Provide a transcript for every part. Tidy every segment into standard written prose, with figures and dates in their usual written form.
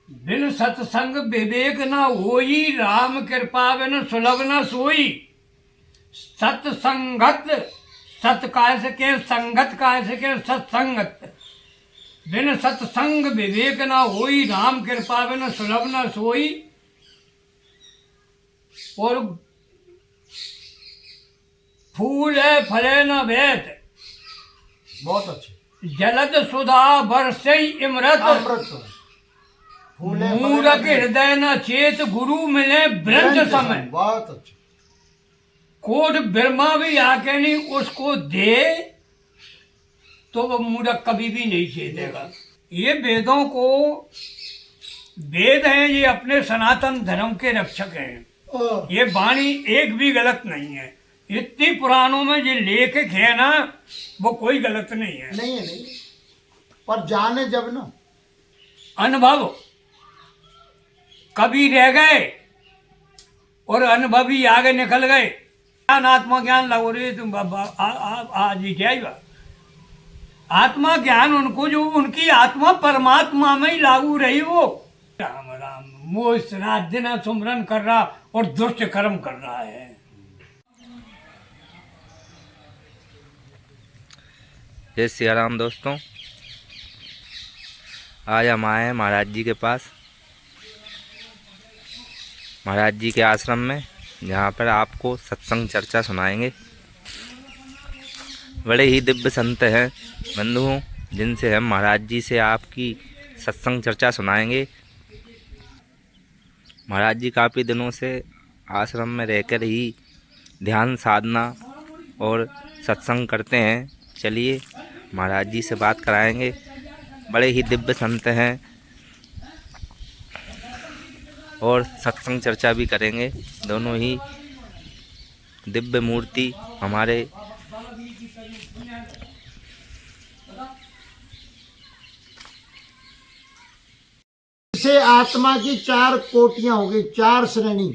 बिन सत्संग विवेक न होई, राम कृपा बिन सुलभ न सोई। सत्संगत सत काय सके, संगत काय सके, सत्संगत। बिन सत्संग विवेक न होई, राम कृपा बिन सुलभ न सोई। और फूल है फले न भेद, बहुत अच्छे। जलद सुधा बरसई इमरत। अमृत फूले मूरख हृदय न चेत, गुरु मिले ब्रह्म समय। बहुत अच्छे। कोट ब्रह्मा भी आके नहीं उसको दे तो वो मूरख कभी भी नहीं चेतेगा। ये वेदों को, वेद हैं ये अपने सनातन धर्म के रक्षक हैं। ये वाणी एक भी गलत नहीं है। इतनी पुराणों में ये लेखक है ना, वो कोई गलत नहीं है। नहीं है, नहीं, पर जाने जब ना अनुभव कभी रह गए और अनुभवी आगे निकल गए। ज्ञान आत्मा ज्ञान लगो रे तुम आज ही क्या आत्मा ज्ञान उनको जो उनकी आत्मा परमात्मा में ही लागू रही वो। राम राम मोह रात दिन सुमरन कर रहा और दुष्ट कर्म कर रहा है। जय सिया राम दोस्तों, आज हम आए हैं महाराज जी के पास, महाराज जी के आश्रम में, जहाँ पर आपको सत्संग चर्चा सुनाएंगे। बड़े ही दिव्य संत हैं बंधुओं, जिनसे हम महाराज जी से आपकी सत्संग चर्चा सुनाएंगे। महाराज जी काफ़ी दिनों से आश्रम में रहकर ही ध्यान साधना और सत्संग करते हैं। चलिए महाराज जी से बात कराएंगे। बड़े ही दिव्य संत हैं और सत्संग चर्चा भी करेंगे। दोनों ही दिव्य मूर्ति हमारे से आत्मा की चार कोटियां हो गई, चार श्रेणी,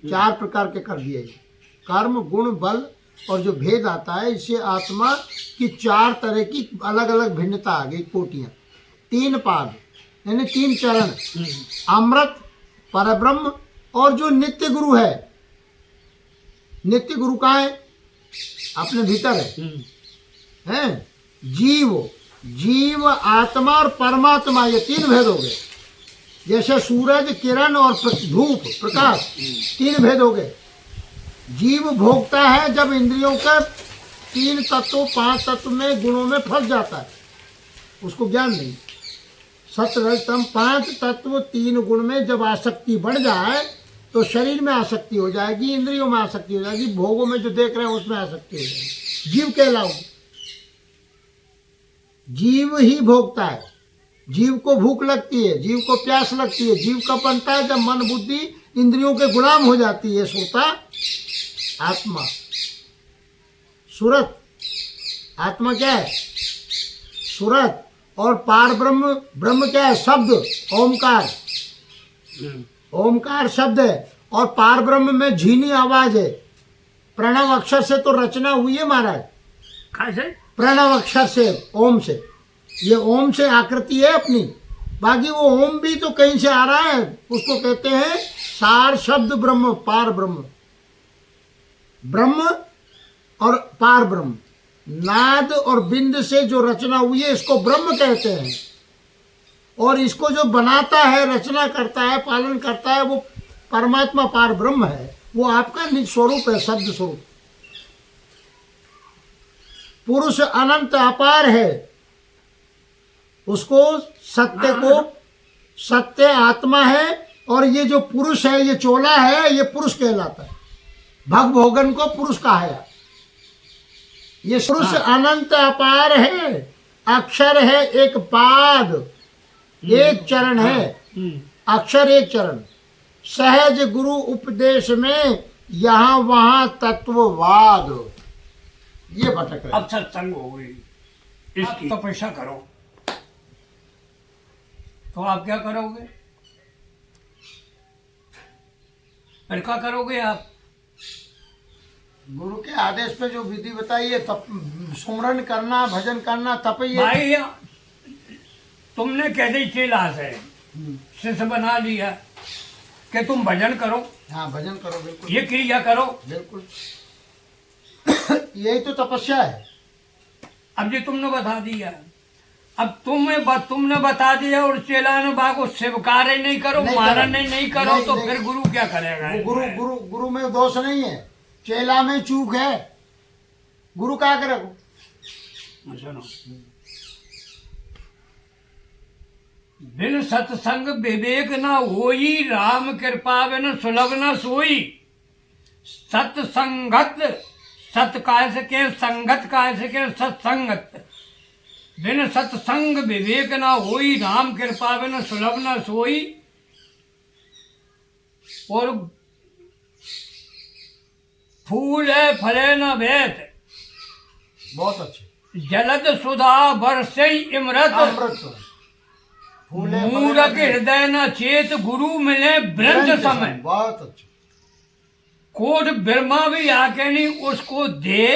चार प्रकार के कर दिए। कर्म गुण बल और जो भेद आता है, इससे आत्मा की चार तरह की अलग अलग भिन्नता आ गई, कोटियां। तीन पाद यानी तीन चरण, अमृत, परब्रह्म और जो नित्य गुरु है। नित्य गुरु कहाँ है? अपने भीतर है। जीव आत्मा और परमात्मा, ये तीन भेद हो गए। जैसे सूरज किरण और धूप प्रकाश, तीन भेद हो गए। जीव भोगता है जब इंद्रियों का तीन तत्व पांच तत्व में गुणों में फंस जाता है, उसको ज्ञान नहीं। सत्य रज तम पांच तत्व तीन गुण में जब आसक्ति बढ़ जाए तो शरीर में आसक्ति हो जाएगी, इंद्रियों में आसक्ति हो जाएगी, भोगों में जो देख रहे हैं उसमें आसक्ति हो जाएगी। जीव कहलाओगे। जीव ही भोगता है। जीव को भूख लगती है, जीव को प्यास लगती है, जीव कब बनता है? जब मन बुद्धि इंद्रियों के गुलाम हो जाती है। सोता आत्मा, सुरत। आत्मा क्या है? सुरत। और पार ब्रह्म, ब्रह्म क्या है? शब्द, ओमकार। ओमकार शब्द है और पार ब्रह्म में झीनी आवाज है। प्रणव अक्षर से तो रचना हुई है महाराज। कैसे? प्रणव अक्षर से, ओम से। ये ओम से आकृति है अपनी। बाकी वो ओम भी तो कहीं से आ रहा है, उसको कहते हैं सार शब्द ब्रह्म, पार ब्रह्म। ब्रह्म और पार ब्रह्म, नाद और बिंद से जो रचना हुई है इसको ब्रह्म कहते हैं। और इसको जो बनाता है, रचना करता है, पालन करता है, वो परमात्मा पार ब्रह्म है। वो आपका निज स्वरूप है, शब्द स्वरूप। पुरुष अनंत अपार है, उसको सत्य को, सत्य आत्मा है। और ये जो पुरुष है, ये चोला है, ये पुरुष कहलाता है। भग भोगन को पुरुष कहा है। ये पुरुष अनंत अपार है, अक्षर है एक पाद, एक चरण है, अक्षर एक चरण। सहज गुरु उपदेश में यहाँ वहाँ तत्ववाद, ये भटक रहे। अब सत्संग हो गई, इसकी तपस्या करो। तो आप क्या करोगे? फिर क्या करोगे आप? गुरु के आदेश पे जो विधि बताई है, तप सुमरन करना, भजन करना, तप। ये भाई तुमने कैसे चेला से शिष्य बना लिया कि तुम भजन करो, हाँ भजन करो, बिल्कुल ये क्रिया करो। बिल्कुल यही तो तपस्या है। अब ये तुमने बता दिया, अब तुमने बता दिया और चेला ने बाको स्वीकार ही नहीं करो, नहीं मानन करो। नहीं करो, नहीं, तो नहीं। फिर गुरु क्या करेगा? वो गुरु में दोष नहीं है, चेला में चूक है, गुरु क्या करेगा? सुनो, बिन सत्संग विवेक न होई, राम कृपा बिन सुलभ न सोई। सत्संगत सत काय से के, संगत काय से के, सत्संगत। बिन सत्संग विवेक न होई, राम कृपा बिन सुलभ न सोई। और फूल है फले न भेद, बहुत अच्छे। जलद सुधा बरसे इमरत। अमृत फूले फले मूरख न हृदय न चेत, गुरु मिले ब्रह्म समय। बहुत अच्छे। कोट ब्रह्मा भी आके नहीं उसको दे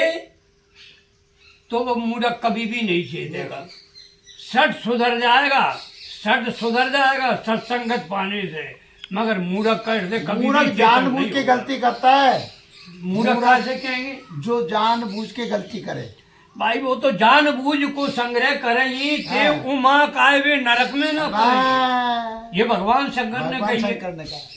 तो वो मूरख कभी भी नहीं चेतेगा। सट सुधर जाएगा, सट सुधर जाएगा सत्संगत पाने से, मगर मूरख का हृदय कभी मूर्ख नहीं जानबूझ चेतन के नहीं गलती करता है। मूरख कैसे कहेंगे? जो जानबूझ के गलती करे। भाई वो तो जानबूझ को संग्रह करेंगी थे, हाँ। उमा काय वे नरक में न पड़े। हाँ। ये भगवान शंकर ने भगवान कही है। शंकर ने कहा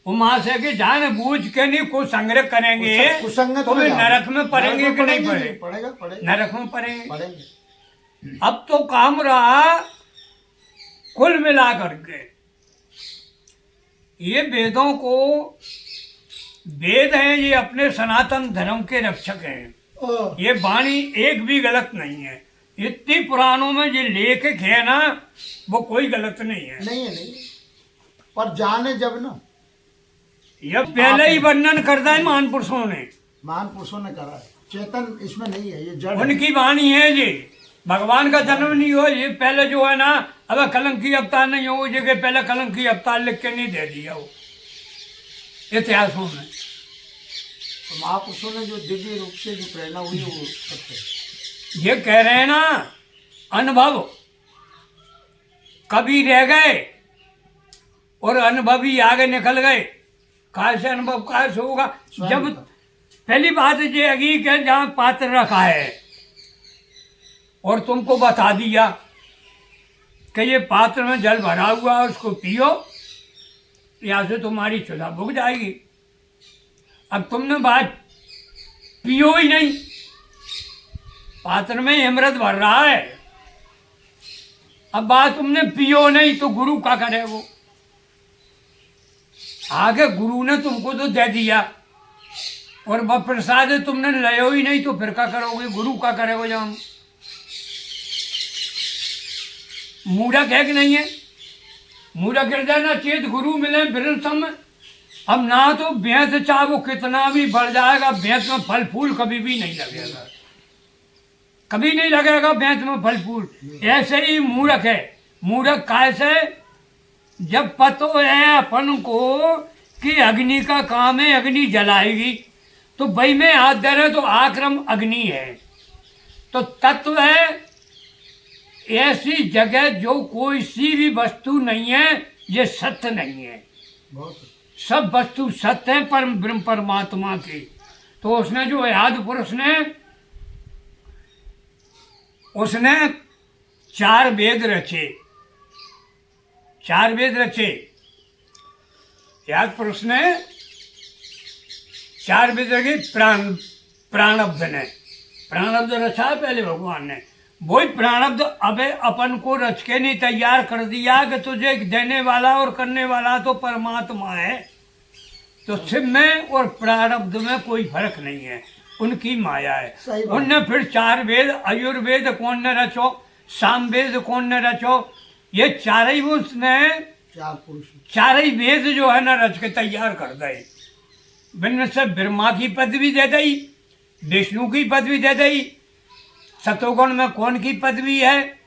उमा से कि जानबूझ के नहीं को संग्रह करेंगे कुसंगत तो में वे जाओ। नरक में पड़ेंगे नरक कि में नहीं पड़ेंगे, पड़े? पड़ेगा पड़ेगा नरक में पड़ेंगे। पड़ेंगे। अब तो काम रहा कुल मिला करके ये वेदों को, वेद हैं ये अपने सनातन धर्म के रक्षक हैं। ये वाणी एक भी गलत नहीं है। इतनी पुराणों में ये लेखक है ना, वो कोई गलत नहीं है। नहीं है, नहीं है। पर जाने जब ना, ये पहले ही वर्णन करता है महान पुरुषों ने, महान पुरुषों ने करा है। चेतन इसमें नहीं है, ये जड़ है। उनकी वाणी है जी। भगवान का जन्म नहीं हो, ये पहले जो है ना, अब कलंकी अवतार नहीं हो, वो जगह पहले कलंकी अवतार लिख के नहीं दे दिया वो इतिहासों में। तो महापुरुषों ने जो दिव्य रूप से जो प्रेरणा हुई वो सत्य है। ये कह रहे हैं ना, अनुभव कभी रह गए और अनुभवी आगे निकल गए। कैसे अनुभव कैसे होगा? स्वयं जब का। पहली बात ये अगी के जहाँ पात्र रखा है और तुमको बता दिया कि ये पात्र में जल भरा हुआ है, उसको पियो, यहाँ से तुम्हारी क्षुधा बुझ जाएगी। अब तुमने बात पियो ही नहीं, पात्र में अमृत भर रहा है, अब बात तुमने पियो नहीं तो गुरु क्या करे? वो आगे गुरु ने तुमको तो दे दिया और वह प्रसाद तुमने लियो ही नहीं तो फिर क्या करोगे? गुरु क्या करेगा? जब मूढ़क है कि नहीं है? मूढ़क हृदय ना चेत, गुरु मिले ब्रह्म समय। अब ना तो भैंस चाहे वो कितना भी बढ़ जाएगा, भैंस में फल फूल कभी भी नहीं लगेगा, कभी नहीं लगेगा भैंस में फल फूल। ऐसे ही मूर्ख है। मूर्ख कैसे? जब पतो है अपन को कि अग्नि का काम है, अग्नि जलाएगी, तो भाई में हाथ दे रहे तो आक्रम अग्नि है। तो तत्व है ऐसी जगह जो कोई सी भी वस्तु नहीं है, ये सत्य नहीं है। बहुत सब वस्तु सत्य है परम ब्रह्म परमात्मा की। तो उसने जो आदि पुरुष ने, उसने 4 वेद रचे, 4 वेद रचे। आदि पुरुष ने 4 वेद रखे। प्राणब्ध ने प्राणब्ध रचा है पहले भगवान ने। वही प्राणब्ध अबे अपन को रच के नहीं तैयार कर दिया कि तुझे देने वाला और करने वाला तो परमात्मा है। तो शिव में और प्रारब्ध में कोई फर्क नहीं है, उनकी माया है। सही बात। उनने फिर 4 वेद, आयुर्वेद कौन ने रचो, सामवेद कौन ने रचो, ये चार ही उसने 4 पुरुष। 4 ही वेद जो है ना रच के तैयार कर गए। बिन से ब्रह्मा की पदवी दे दी, विष्णु की पदवी दे दी, सतोगुण में कौन की पदवी है,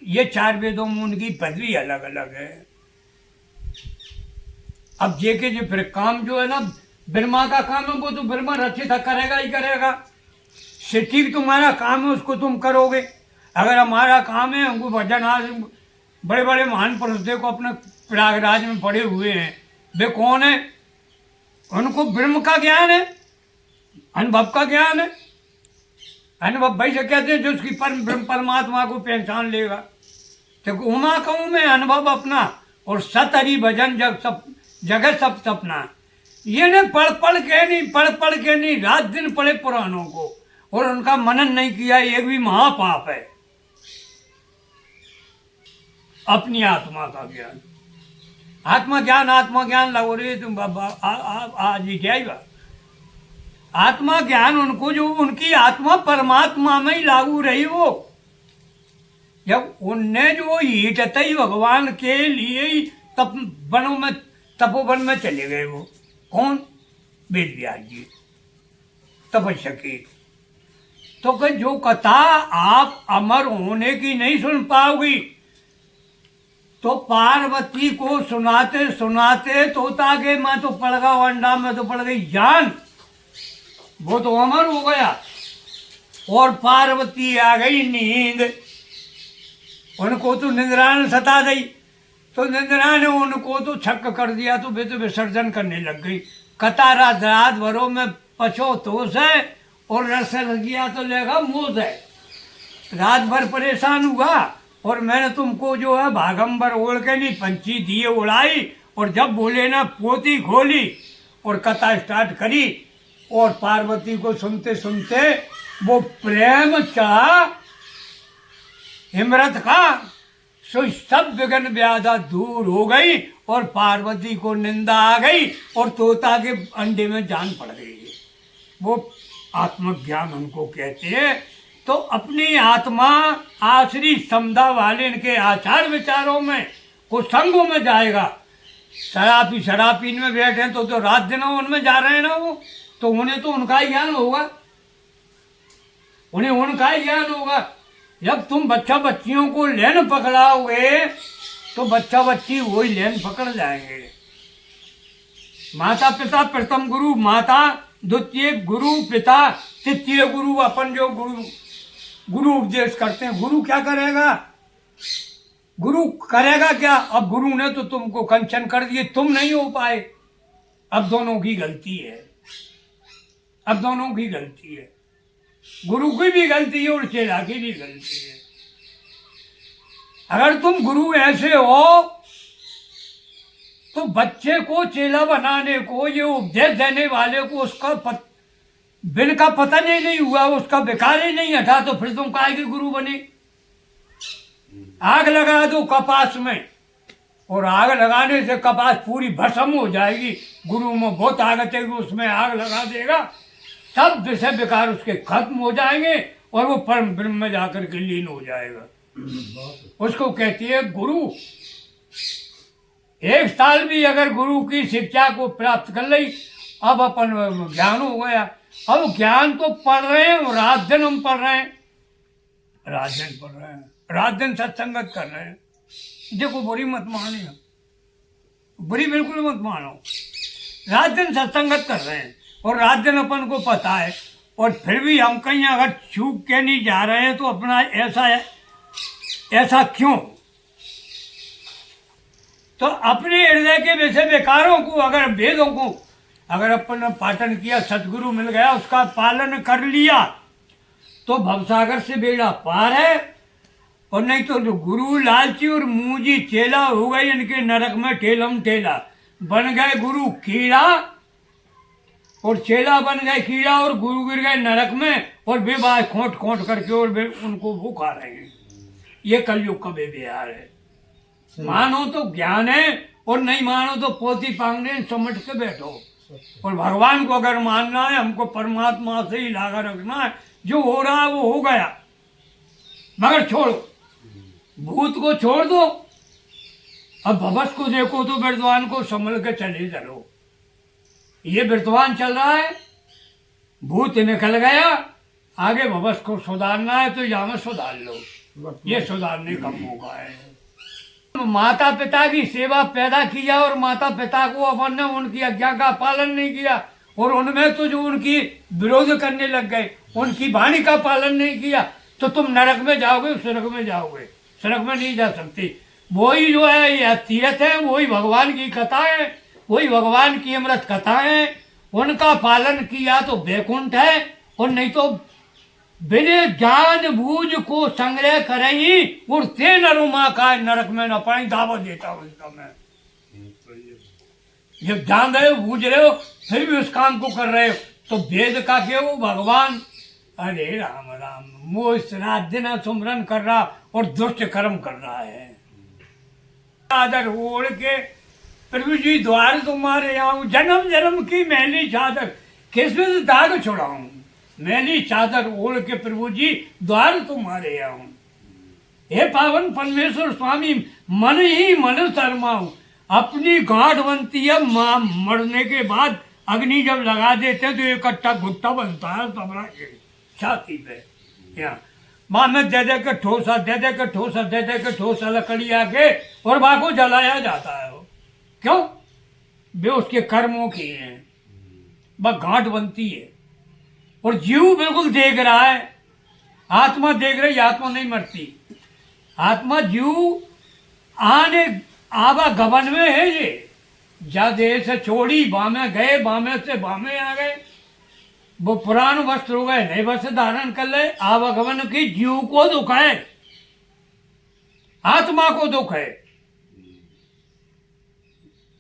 ये 4 वेदों में उनकी पदवी अलग अलग है। अब जे के जो फिर काम जो है ना, ब्रह्मा का काम है वो तो ब्रह्मा रचित करेगा ही करेगा। सृष्टि तुम्हारा काम है, उसको तुम करोगे। अगर हमारा काम है हमको भजन बड़े बड़े महान पुरुष देखो अपने प्रयागराज में पड़े हुए हैं, वे कौन है? उनको ब्रह्म का ज्ञान है, अनुभव का ज्ञान है। अनुभव भाई से कहते हैं जो उसकी ब्रह्म परमात्मा को पहचान लेगा। तो उमा कहूँ मैं अनुभव अपना और सत हरि भजन जगह सब सपना। ये ने पढ़ पढ़ के नहीं रात दिन पढ़े पुराणों को और उनका मनन नहीं किया, ये भी महापाप है। अपनी आत्मा का ज्ञान, आत्मा ज्ञान लगो रे तुम आज ही जाएगा। आत्मा ज्ञान उनको जो उनकी आत्मा परमात्मा में ही लागू रही, वो जब उनने जो ईटते भगवान के लिए ही तपोवन में चले गए। वो कौन? वेद व्यास जी तपस्या की। तो कि जो कथा आप अमर होने की नहीं सुन पाओगी, तो पार्वती को सुनाते सुनाते तोता के मैं तो पड़ गया अंडा में तो पड़ गई जान, वो तो अमर हो गया। और पार्वती आ गई नींद, उनको तो निद्रा ने सता दी, तो निद्रा ने उनको तो छक कर दिया, तो वे तो विसर्जन करने लग गई। कथा रात भरों में पछो तो से और रस लगिया तो लेगा मुँह से। रात भर परेशान हुआ और मैंने तुमको जो है भागंबर ओढ़ के नहीं पंछी दिए उड़ाई, और जब बोले ना पोती खोली और कथा स्टार्ट करी, और पार्वती को सुनते सुनते वो प्रेम चढ़ा हिमरत का, सो सब विघ्न व्याधा दूर हो गई और पार्वती को निंदा आ गई और तोता के अंडे में जान पड़ गई। वो आत्मज्ञान उनको कहते हैं। तो अपनी आत्मा आश्री समदा वाले इनके आचार विचारों में कुसंगों में जाएगा। शराबी में बैठे हैं तो रात दिन उनमें जा रहे हैं ना, वो तो उन्हें तो उनका ही ज्ञान होगा, उन्हें उनका ही ज्ञान होगा। जब तुम बच्चा बच्चियों को लेन पकड़ाओगे तो बच्चा बच्ची वही लेन पकड़ जाएंगे। माता पिता प्रथम गुरु, माता द्वितीय गुरु, पिता तृतीय गुरु। अपन जो गुरु उपदेश करते हैं, गुरु क्या करेगा? गुरु करेगा क्या? अब गुरु ने तो तुमको कंचन कर दिए, तुम नहीं हो पाए। अब दोनों की गलती है, अब दोनों की गलती है, गुरु की भी गलती है और चेला की भी गलती है। अगर तुम गुरु ऐसे हो तो बच्चे को चेला बनाने को, ये उपदेश देने वाले को उसका बिन का पता नहीं हुआ, उसका विकार ही नहीं हटा, तो फिर तुम काहे के गुरु बने? आग लगा दो कपास में और आग लगाने से कपास पूरी भस्म हो जाएगी। गुरु में बहुत आग चाहिए, उसमें आग लगा देगा, सब विषय विकार उसके खत्म हो जाएंगे और वो परम ब्रह्म में जाकर के लीन हो जाएगा। उसको कहती है गुरु। एक साल भी अगर गुरु की शिक्षा को प्राप्त कर ली, अब अपन ज्ञान हो गया। अब ज्ञान तो पढ़ रहे हैं, रात दिन हम पढ़ रहे हैं, रात दिन पढ़ रहे हैं, रात दिन सत्संगत कर रहे हैं। देखो बुरी मत मानो, बुरी बिल्कुल मत मानो, रात दिन सत्संगत कर रहे हैं और रात दिन अपन को पता है, और फिर भी हम कहीं अगर चूक के नहीं जा रहे हैं तो अपना ऐसा क्यों? तो अपने हृदय के वैसे विकारों को, अगर वेदों को अगर अपन ने पाठन किया, सतगुरु मिल गया, उसका पालन कर लिया, तो भवसागर से बेड़ा पार है। और नहीं तो गुरु लालची और मूजी चेला हो गई, इनके नरक में ठेलम ठेला। बन गए गुरु कीड़ा और चेला बन गए कीड़ा, और गुरु गिर गए नरक में और बेबाज खोट खोट करके और उनको वो खा रहे हैं। ये कलयुग का बेबिहार है। मानो तो ज्ञान है और नहीं मानो तो पोती पांगने समझ के बैठो। और भगवान को अगर मानना है, हमको परमात्मा से ही लागा रखना है, जो हो रहा है वो हो गया, मगर छोड़ो, भूत को छोड़ दो। अब भवस को देखो तो वर्तमान को संभल के चले चलो। ये वर्तमान चल रहा है, भूत निकल गया, आगे भवस को सुधारना है तो यहाँ में सुधार लो। ये सुधारने का मौका है। माता पिता की सेवा पैदा किया और माता पिता को अपन ने उनकी आज्ञा का पालन नहीं किया, और उनमें तो जो उनकी विरोध करने लग गए, उनकी वाणी का पालन नहीं किया, तो तुम नरक में जाओगे, स्वर्ग में जाओगे। स्वर्ग में नहीं जा सकते। वही जो है यह तीर्थ है, वही भगवान की कथा है, वही भगवान की अमृत कथा है। उनका पालन किया तो वैकुंठ है, और नहीं तो बिना जान बूझ को संग्रह करेंगी उड़ते नरुमा का नरक में न पाई, दावत देता हूँ इसका मैं। जब जान रहे हो, बूझ रहे हो, फिर भी उस काम को कर रहे हो, तो वेद का क्या वो भगवान, अरे राम राम, वो इस रात दिन सुमरन कर रहा और दुष्ट कर्म कर रहा है। चादर ओढ़ के प्रभु जी द्वार तुम्हारे आऊं, जन्म जन्म की मैली चादर किसमें से दाग छुड़ाऊं, मैली चादर ओढ़ के प्रभु जी द्वार तुम्हारे आऊं। हे पावन परमेश्वर स्वामी, मन ही मन शर्माऊं, अपनी गांठ बनती है, मरने के बाद अग्नि जब लगा देते हैं तो इकट्ठा घुट्टा बनता है सबरा के छाती पे, यहाँ माँ में दे दे के ठोसा, दे दे के ठोसा, दे दे के ठोसा लकड़ी आके और वहाँ को जलाया जाता है। वो क्यों? वे उसके कर्मों की हैं, बस गांठ बनती है। और जीव बिल्कुल देख रहा है, आत्मा देख रही, आत्मा नहीं मरती। आत्मा जीव आने आवा गबन में है, ये जा देह से छोड़ी बामे गए, बामे से बामे आ गए, वो पुरान वस्त्र हो गए, नए वस्त्र धारण कर ले। आवागमन की जीव को दुख है, आत्मा को दुख है।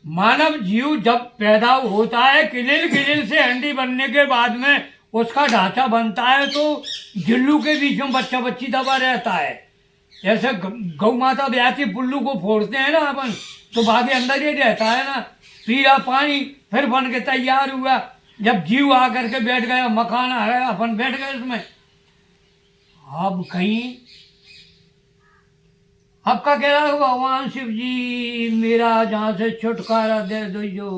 मानव जीव जब पैदा होता है, किलिल से अंडी बनने के बाद में उसका ढांचा बनता है, तो जिल्लू के बीच में बच्चा बच्ची दबा रहता है। जैसे गौ माता ब्याती पुल्लू को फोड़ते हैं ना अपन, तो भागे अंदर ही रहता है ना, पिया पानी, फिर बन के तैयार हुआ। जब जीव आकर के बैठ गया, मकान आ गया, अपन बैठ गए उसमें। अब कहीं अब का कह रहा है भगवान शिव जी, मेरा जहाँ से छुटकारा दे दो जो,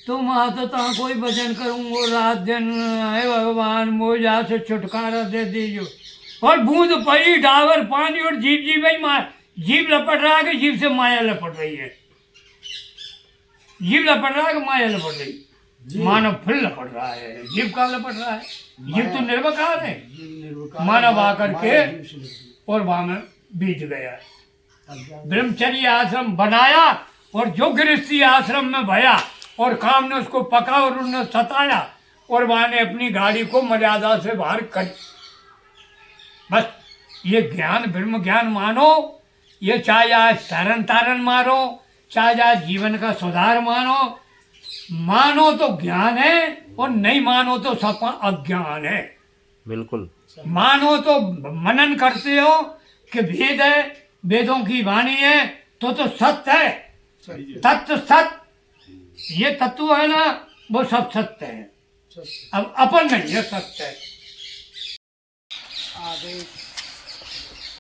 तुम तो ता कोई भजन करूँगो रात दिन, है भगवान मोह जहाँ से छुटकारा दे दीजो। और बूंद पड़ी डावर पानी और जीव जीव ही माया, जीव लपट रहा है कि जीव से माया लपट रही है, जीव लपट रहा है कि माया लपट रही, मानव फिर लपट रहा है, जीव का लपट रहा है। जीव तो निर्विकार है, मानव आकर के और वहां में बीत गया। ब्रह्मचर्य आश्रम बनाया और जो गृहस्थी आश्रम में भया और काम ने उसको पका और उन्होंने सताया, और वहां ने अपनी गाड़ी को मर्यादा से बाहर कर। बस ये ज्ञान ब्रह्म ज्ञान मानो, ये चाहे आज तरन तारन मारो, चाहे आज जीवन का सुधार मानो। मानो तो ज्ञान है और नहीं मानो तो सपा अज्ञान है। बिल्कुल। मानो तो मनन करते हो कि वेद है, वेदों की वाणी है, तो सत्य है, तत्व सत्य, ये तत्व है ना, वो सब सत्य है। अब अपन नहीं है, सत्य है।